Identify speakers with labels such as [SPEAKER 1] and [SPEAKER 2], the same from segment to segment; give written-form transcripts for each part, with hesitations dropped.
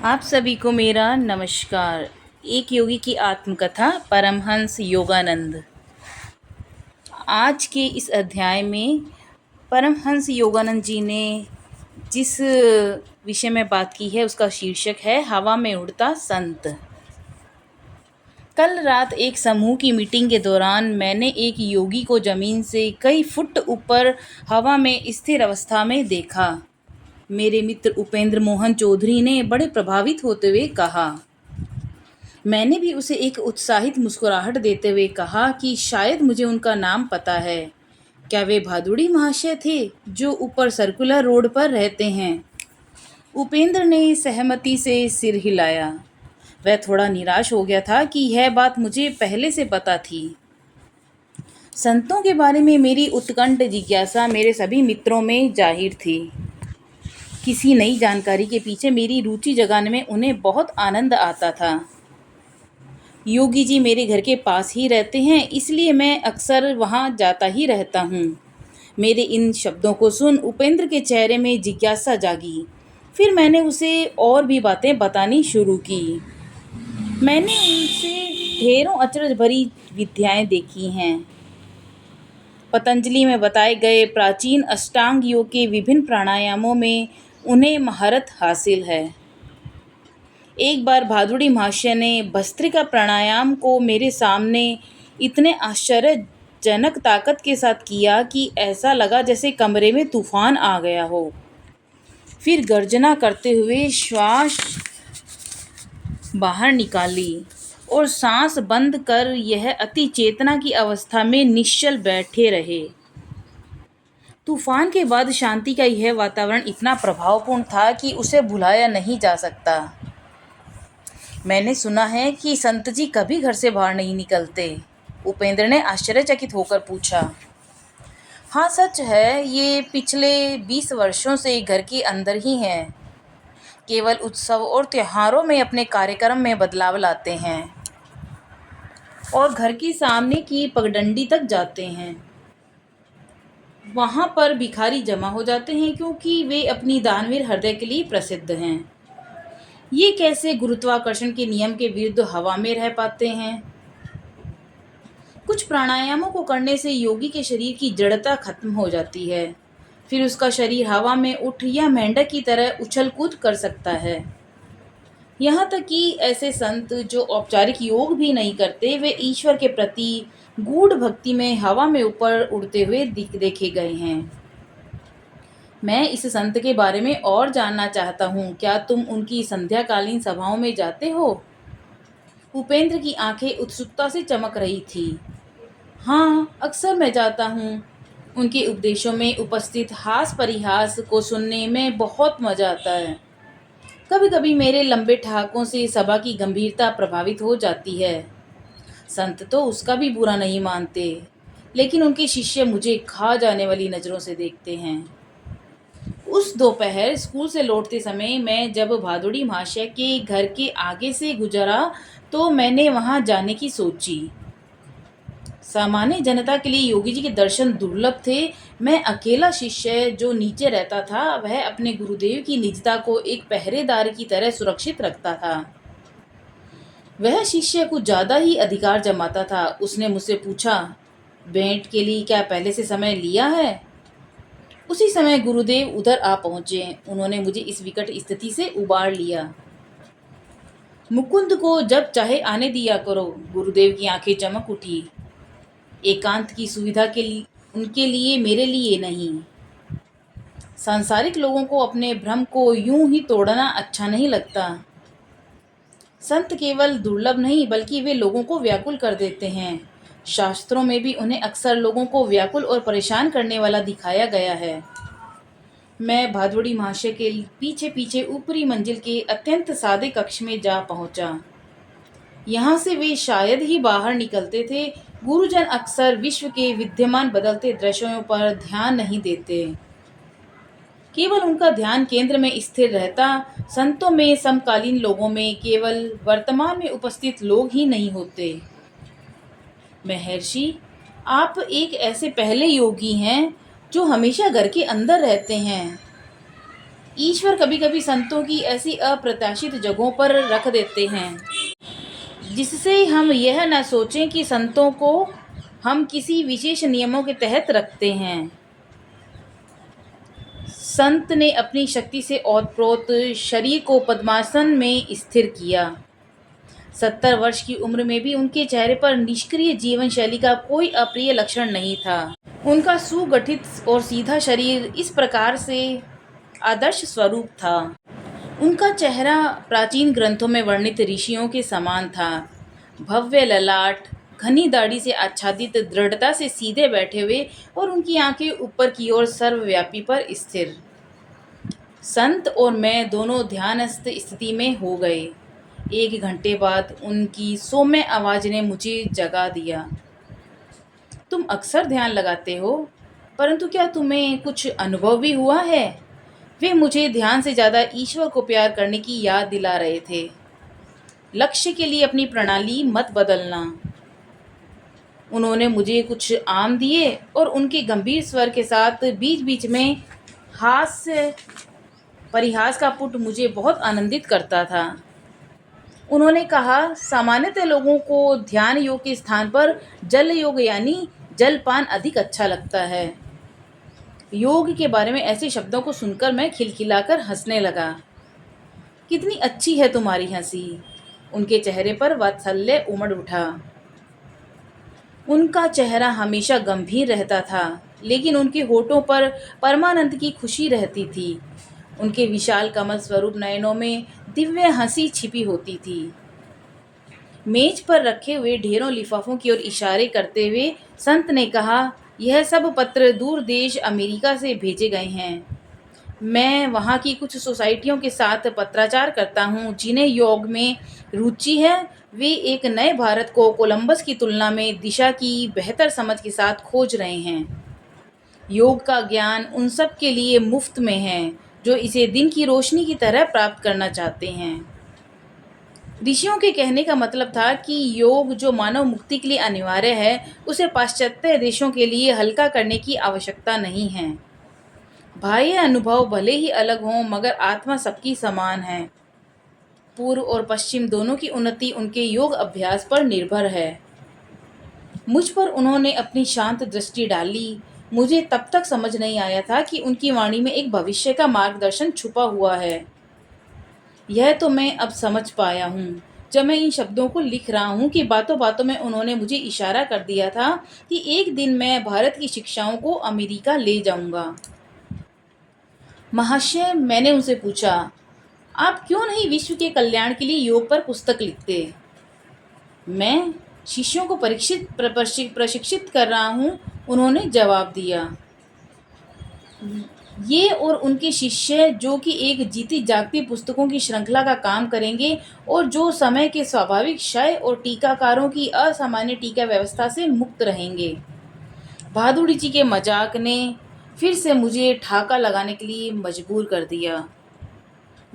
[SPEAKER 1] आप सभी को मेरा नमस्कार। एक योगी की आत्मकथा परमहंस योगानंद। आज के इस अध्याय में परमहंस योगानंद जी ने जिस विषय में बात की है उसका शीर्षक है हवा में उड़ता संत। कल रात एक समूह की मीटिंग के दौरान मैंने एक योगी को जमीन से कई फुट ऊपर हवा में स्थिर अवस्था में देखा। मेरे मित्र उपेंद्र मोहन चौधरी ने बड़े प्रभावित होते हुए कहा। मैंने भी उसे एक उत्साहित मुस्कुराहट देते हुए कहा कि शायद मुझे उनका नाम पता है। क्या वे भादुड़ी महाशय थे जो ऊपर सर्कुलर रोड पर रहते हैं? उपेंद्र ने सहमति से सिर हिलाया। वह थोड़ा निराश हो गया था कि यह बात मुझे पहले से पता थी। संतों के बारे में मेरी उत्कंठ जिज्ञासा मेरे सभी मित्रों में जाहिर थी। किसी नई जानकारी के पीछे मेरी रुचि जगाने में उन्हें बहुत आनंद आता था। योगी जी मेरे घर के पास ही रहते हैं, इसलिए मैं अक्सर वहाँ जाता ही रहता हूँ। मेरे इन शब्दों को सुन उपेंद्र के चेहरे में जिज्ञासा जागी। फिर मैंने उसे और भी बातें बतानी शुरू की। मैंने उनसे ढेरों अचरज भरी विद्याएं देखी हैं। पतंजलि में बताए गए प्राचीन अष्टांग योग के विभिन्न प्राणायामों में उन्हें महारत हासिल है। एक बार भादुड़ी महाशय ने भस्त्रिका प्राणायाम को मेरे सामने इतने आश्चर्यजनक ताकत के साथ किया कि ऐसा लगा जैसे कमरे में तूफान आ गया हो। फिर गर्जना करते हुए श्वास बाहर निकाली और सांस बंद कर यह अति चेतना की अवस्था में निश्चल बैठे रहे। तूफान के बाद शांति का यह वातावरण इतना प्रभावपूर्ण था कि उसे भुलाया नहीं जा सकता। मैंने सुना है कि संत जी कभी घर से बाहर नहीं निकलते। उपेंद्र ने आश्चर्यचकित होकर पूछा। हाँ, सच है। ये पिछले 20 वर्षों से घर के अंदर ही हैं। केवल उत्सव और त्योहारों में अपने कार्यक्रम में बदलाव लाते हैं और घर के सामने की पगडंडी तक जाते हैं। वहाँ पर भिखारी जमा हो जाते हैं क्योंकि वे अपनी दानवीर हृदय के लिए प्रसिद्ध हैं। ये कैसे गुरुत्वाकर्षण के नियम के विरुद्ध हवा में रह पाते हैं? कुछ प्राणायामों को करने से योगी के शरीर की जड़ता खत्म हो जाती है। फिर उसका शरीर हवा में उठ या मेंढक की तरह उछल कूद कर सकता है। यहाँ तक कि ऐसे संत जो औपचारिक योग भी नहीं करते, वे ईश्वर के प्रति गूढ़ भक्ति में हवा में ऊपर उड़ते हुए देखे गए हैं। मैं इस संत के बारे में और जानना चाहता हूँ। क्या तुम उनकी संध्याकालीन सभाओं में जाते हो? उपेंद्र की आंखें उत्सुकता से चमक रही थी। हाँ, अक्सर मैं जाता हूँ। उनके उपदेशों में उपस्थित हास परिहास को सुनने में बहुत मजा आता है। कभी कभी मेरे लंबे ठहाकों से सभा की गंभीरता प्रभावित हो जाती है। संत तो उसका भी बुरा नहीं मानते, लेकिन उनके शिष्य मुझे खा जाने वाली नज़रों से देखते हैं। उस दोपहर स्कूल से लौटते समय मैं जब भादुड़ी महाशय के घर के आगे से गुजरा तो मैंने वहां जाने की सोची। सामान्य जनता के लिए योगी जी के दर्शन दुर्लभ थे। मैं अकेला शिष्य जो नीचे रहता था, वह अपने गुरुदेव की निजता को एक पहरेदार की तरह सुरक्षित रखता था। वह शिष्य कुछ ज़्यादा ही अधिकार जमाता था। उसने मुझसे पूछा, भेंट के लिए क्या पहले से समय लिया है? उसी समय गुरुदेव उधर आ पहुंचे। उन्होंने मुझे इस विकट स्थिति से उबार लिया। मुकुंद को जब चाहे आने दिया करो। गुरुदेव की आंखें चमक उठी। एकांत की सुविधा के लिए, उनके लिए, मेरे लिए नहीं। सांसारिक लोगों को अपने भ्रम को यूं ही तोड़ना अच्छा नहीं लगता। संत केवल दुर्लभ नहीं, बल्कि वे लोगों को व्याकुल कर देते हैं। शास्त्रों में भी उन्हें अक्सर लोगों को व्याकुल और परेशान करने वाला दिखाया गया है। मैं भादुड़ी महाशय के पीछे पीछे ऊपरी मंजिल के अत्यंत सादे कक्ष में जा पहुंचा। यहाँ से वे शायद ही बाहर निकलते थे। गुरुजन अक्सर विश्व के विद्यमान बदलते दृश्यों पर ध्यान नहीं देते। केवल उनका ध्यान केंद्र में स्थिर रहता। संतों में, समकालीन लोगों में केवल वर्तमान में उपस्थित लोग ही नहीं होते। महर्षि, आप एक ऐसे पहले योगी हैं जो हमेशा घर के अंदर रहते हैं। ईश्वर कभी कभी संतों की ऐसी अप्रत्याशित जगहों पर रख देते हैं जिससे हम यह न सोचें कि संतों को हम किसी विशेष नियमों के तहत रखते हैं। संत ने अपनी शक्ति से ओतप्रोत शरीर को पद्मासन में स्थिर किया। 70 वर्ष की उम्र में भी उनके चेहरे पर निष्क्रिय जीवन शैली का कोई अप्रिय लक्षण नहीं था। उनका सुगठित और सीधा शरीर इस प्रकार से आदर्श स्वरूप था। उनका चेहरा प्राचीन ग्रंथों में वर्णित ऋषियों के समान था। भव्य ललाट, घनी दाढ़ी से आच्छादित, दृढ़ता से सीधे बैठे हुए और उनकी आंखें ऊपर की ओर सर्वव्यापी पर स्थिर। संत और मैं दोनों ध्यानस्थ स्थिति में हो गए। 1 घंटे बाद उनकी सौम्य आवाज ने मुझे जगा दिया। तुम अक्सर ध्यान लगाते हो, परंतु क्या तुम्हें कुछ अनुभव भी हुआ है? वे मुझे ध्यान से ज़्यादा ईश्वर को प्यार करने की याद दिला रहे थे। लक्ष्य के लिए अपनी प्रणाली मत बदलना। उन्होंने मुझे कुछ आम दिए और उनके गंभीर स्वर के साथ बीच बीच में हास्य परिहास का पुट मुझे बहुत आनंदित करता था। उन्होंने कहा, सामान्यतः लोगों को ध्यान योग के स्थान पर जल योग यानी जलपान अधिक अच्छा लगता है। योग के बारे में ऐसे शब्दों को सुनकर मैं खिलखिलाकर हंसने लगा। कितनी अच्छी है तुम्हारी हंसी। उनके चेहरे पर वात्सल्य उमड़ उठा। उनका चेहरा हमेशा गंभीर रहता था, लेकिन उनके होठों पर परमानंद की खुशी रहती थी। उनके विशाल कमल स्वरूप नयनों में दिव्य हंसी छिपी होती थी। मेज पर रखे हुए ढेरों लिफाफों की ओर इशारे करते हुए संत ने कहा, यह सब पत्र दूर देश अमेरिका से भेजे गए हैं। मैं वहाँ की कुछ सोसाइटियों के साथ पत्राचार करता हूँ जिन्हें योग में रुचि है। वे एक नए भारत को कोलंबस की तुलना में दिशा की बेहतर समझ के साथ खोज रहे हैं। योग का ज्ञान उन सब के लिए मुफ्त में है जो इसे दिन की रोशनी की तरह प्राप्त करना चाहते हैं। ऋषियों के कहने का मतलब था कि योग जो मानव मुक्ति के लिए अनिवार्य है, उसे पाश्चात्य देशों के लिए हल्का करने की आवश्यकता नहीं है। बाह्य अनुभव भले ही अलग हों, मगर आत्मा सबकी समान है। पूर्व और पश्चिम दोनों की उन्नति उनके योग अभ्यास पर निर्भर है। मुझ पर उन्होंने अपनी शांत दृष्टि डाली। मुझे तब तक समझ नहीं आया था कि उनकी वाणी में एक भविष्य का मार्गदर्शन छुपा हुआ है। यह तो मैं अब समझ पाया हूँ जब मैं इन शब्दों को लिख रहा हूँ कि बातों बातों में उन्होंने मुझे इशारा कर दिया था कि एक दिन मैं भारत की शिक्षाओं को अमेरिका ले जाऊँगा। महाशय, मैंने उनसे पूछा, आप क्यों नहीं विश्व के कल्याण के लिए योग पर पुस्तक लिखते? मैं शिष्यों को प्रशिक्षित कर रहा हूँ, उन्होंने जवाब दिया। ये और उनके शिष्य जो कि एक जीती जागती पुस्तकों की श्रृंखला का काम करेंगे और जो समय के स्वाभाविक क्षय और टीकाकारों की असामान्य टीका व्यवस्था से मुक्त रहेंगे। बहादुरी जी के मजाक ने फिर से मुझे ठाका लगाने के लिए मजबूर कर दिया।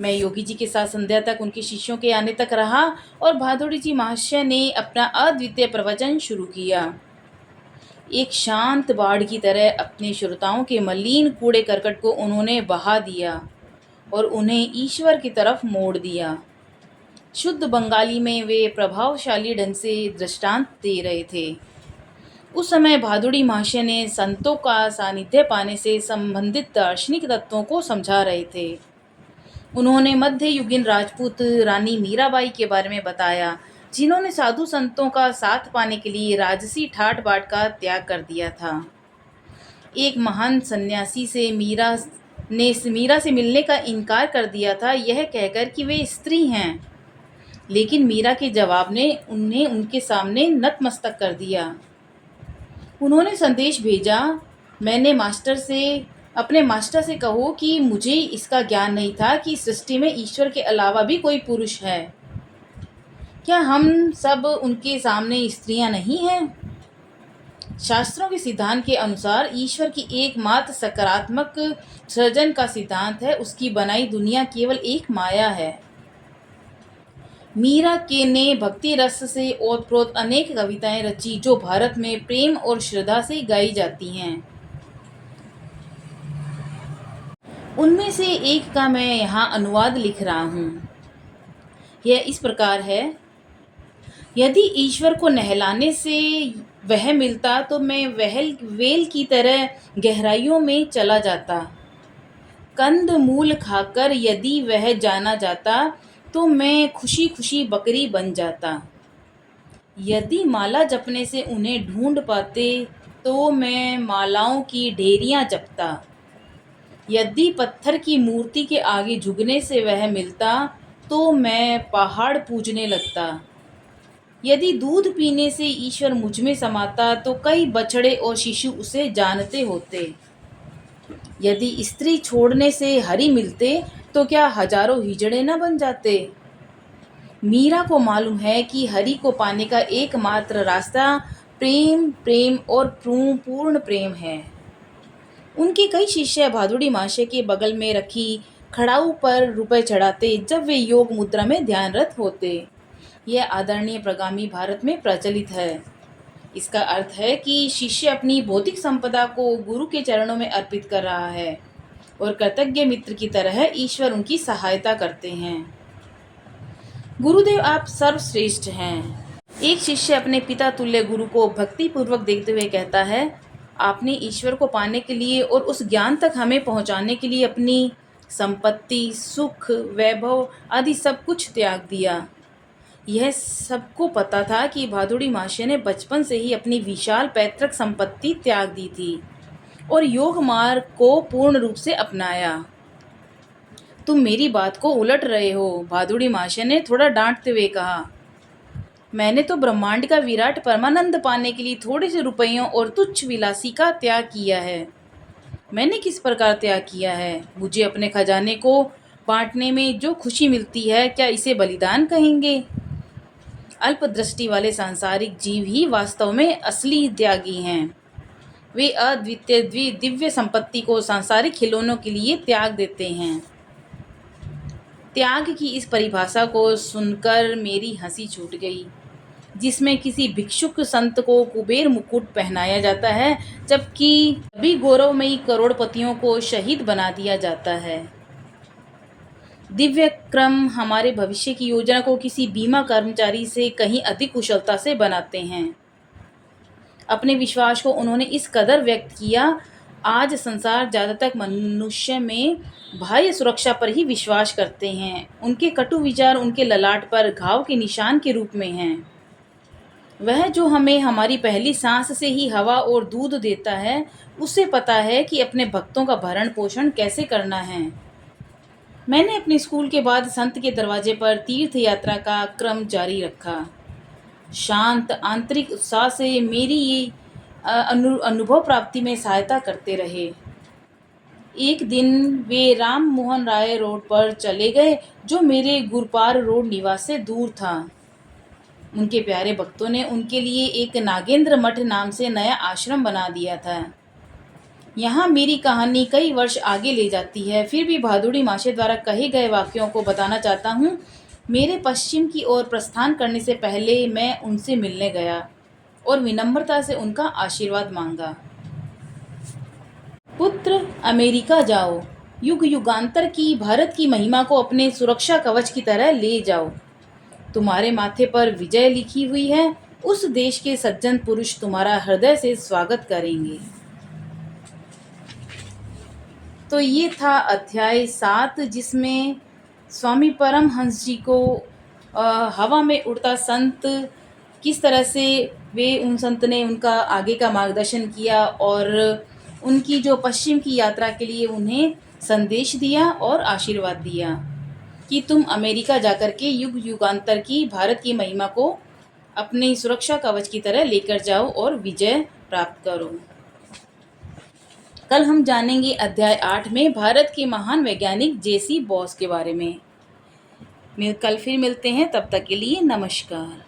[SPEAKER 1] मैं योगी जी के साथ संध्या तक उनके शिष्यों के आने तक रहा और बहादुरी जी महाशय ने अपना अद्वितीय प्रवचन शुरू किया। एक शांत बाढ़ की तरह अपने श्रोताओं के मलिन कूड़े करकट को उन्होंने बहा दिया और उन्हें ईश्वर की तरफ मोड़ दिया। शुद्ध बंगाली में वे प्रभावशाली ढंग से दृष्टांत दे रहे थे। उस समय बहादुरी महाशय ने संतों का सानिध्य पाने से संबंधित दार्शनिक तत्वों को समझा रहे थे। उन्होंने मध्ययुगीन राजपूत रानी मीराबाई के बारे में बताया, जिन्होंने साधु संतों का साथ पाने के लिए राजसी ठाट बाट का त्याग कर दिया था। एक महान सन्यासी से मीरा से मिलने का इनकार कर दिया था, यह कहकर कि वे स्त्री हैं, लेकिन मीरा के जवाब ने उन्हें उनके सामने नतमस्तक कर दिया। उन्होंने संदेश भेजा, मैंने अपने मास्टर से कहो कि मुझे इसका ज्ञान नहीं था कि सृष्टि में ईश्वर के अलावा भी कोई पुरुष है। क्या हम सब उनके सामने स्त्रियां नहीं हैं? शास्त्रों के सिद्धांत के अनुसार ईश्वर की एकमात्र सकारात्मक सृजन का सिद्धांत है, उसकी बनाई दुनिया केवल एक माया है। मीरा के ने भक्ति रस से ओतप्रोत अनेक कविताएं रची जो भारत में प्रेम और श्रद्धा से गाई जाती हैं। उनमें से एक का मैं यहाँ अनुवाद लिख रहा हूँ। यह इस प्रकार है। यदि ईश्वर को नहलाने से वह मिलता तो मैं वहल वेल की तरह गहराइयों में चला जाता। कंद मूल खाकर यदि वह जाना जाता तो मैं खुशी खुशी बकरी बन जाता। यदि माला जपने से उन्हें ढूंढ पाते तो मैं मालाओं की ढेरियां जपता। यदि पत्थर की मूर्ति के आगे झुकने से वह मिलता तो मैं पहाड़ पूजने लगता। यदि दूध पीने से ईश्वर मुझ में समाता तो कई बछड़े और शिशु उसे जानते होते। यदि स्त्री छोड़ने से हरि मिलते तो क्या हजारों हिजड़े न बन जाते। मीरा को मालूम है कि हरि को पाने का एकमात्र रास्ता प्रेम प्रेम और पूर्ण प्रेम है। उनके कई शिष्य भादुड़ी माशे के बगल में रखी खड़ाऊ पर रुपए चढ़ाते जब वे योग मुद्रा में ध्यानरत होते। यह आदरणीय प्रगामी भारत में प्रचलित है। इसका अर्थ है कि शिष्य अपनी भौतिक संपदा को गुरु के चरणों में अर्पित कर रहा है और कृतज्ञ मित्र की तरह ईश्वर उनकी सहायता करते हैं। गुरुदेव आप सर्वश्रेष्ठ हैं। एक शिष्य अपने पिता तुल्य गुरु को भक्ति पूर्वक देखते हुए कहता है, आपने ईश्वर को पाने के लिए और उस ज्ञान तक हमें पहुंचाने के लिए अपनी संपत्ति, सुख, वैभव आदि सब कुछ त्याग दिया। यह सबको पता था कि भादुड़ी माशे ने बचपन से ही अपनी विशाल पैतृक संपत्ति त्याग दी थी और योग मार्ग को पूर्ण रूप से अपनाया। तुम मेरी बात को उलट रहे हो, भादुड़ी माशे ने थोड़ा डांटते हुए कहा। मैंने तो ब्रह्मांड का विराट परमानंद पाने के लिए थोड़े से रुपयों और तुच्छ विलासी का त्याग किया है। मैंने किस प्रकार त्याग किया है? मुझे अपने खजाने को बांटने में जो खुशी मिलती है, क्या इसे बलिदान कहेंगे? अल्प दृष्टि वाले सांसारिक जीव ही वास्तव में असली त्यागी हैं। वे अद्वितीय दिव्य संपत्ति को सांसारिक खिलौनों के लिए त्याग देते हैं। त्याग की इस परिभाषा को सुनकर मेरी हंसी छूट गई, जिसमें किसी भिक्षुक संत को कुबेर मुकुट पहनाया जाता है जबकि सभी गौरवमयी करोड़पतियों को शहीद बना दिया जाता है। दिव्य क्रम हमारे भविष्य की योजना को किसी बीमा कर्मचारी से कहीं अधिक कुशलता से बनाते हैं। अपने विश्वास को उन्होंने इस कदर व्यक्त किया। आज संसार ज़्यादातर मनुष्य में बाह्य सुरक्षा पर ही विश्वास करते हैं। उनके कटु विचार उनके ललाट पर घाव के निशान के रूप में हैं। वह जो हमें हमारी पहली सांस से ही हवा और दूध देता है, उसे पता है कि अपने भक्तों का भरण पोषण कैसे करना है। मैंने अपने स्कूल के बाद संत के दरवाजे पर तीर्थ यात्रा का क्रम जारी रखा। शांत आंतरिक उत्साह से मेरी ये अनुभव प्राप्ति में सहायता करते रहे। एक दिन वे राम मोहन राय रोड पर चले गए, जो मेरे गुरपार रोड निवास से दूर था। उनके प्यारे भक्तों ने उनके लिए एक नागेंद्र मठ नाम से नया आश्रम बना दिया था। यहाँ मेरी कहानी कई वर्ष आगे ले जाती है। फिर भी भादुड़ी माशे द्वारा कहे गए वाक्यों को बताना चाहता हूँ। मेरे पश्चिम की ओर प्रस्थान करने से पहले मैं उनसे मिलने गया और विनम्रता से उनका आशीर्वाद मांगा। पुत्र, अमेरिका जाओ, युग युगांतर की भारत की महिमा को अपने सुरक्षा कवच की तरह ले जाओ। तुम्हारे माथे पर विजय लिखी हुई है। उस देश के सज्जन पुरुष तुम्हारा हृदय से स्वागत करेंगे। तो ये था अध्याय 7, जिसमें स्वामी परमहंस जी को हवा में उड़ता संत किस तरह से उन संत ने उनका आगे का मार्गदर्शन किया और उनकी जो पश्चिम की यात्रा के लिए उन्हें संदेश दिया और आशीर्वाद दिया कि तुम अमेरिका जाकर के युग युगांतर की भारत की महिमा को अपनी सुरक्षा कवच की तरह लेकर जाओ और विजय प्राप्त करो। कल हम जानेंगे अध्याय 8 में भारत के महान वैज्ञानिक जे.सी. बॉस के बारे में। कल फिर मिलते हैं, तब तक के लिए नमस्कार।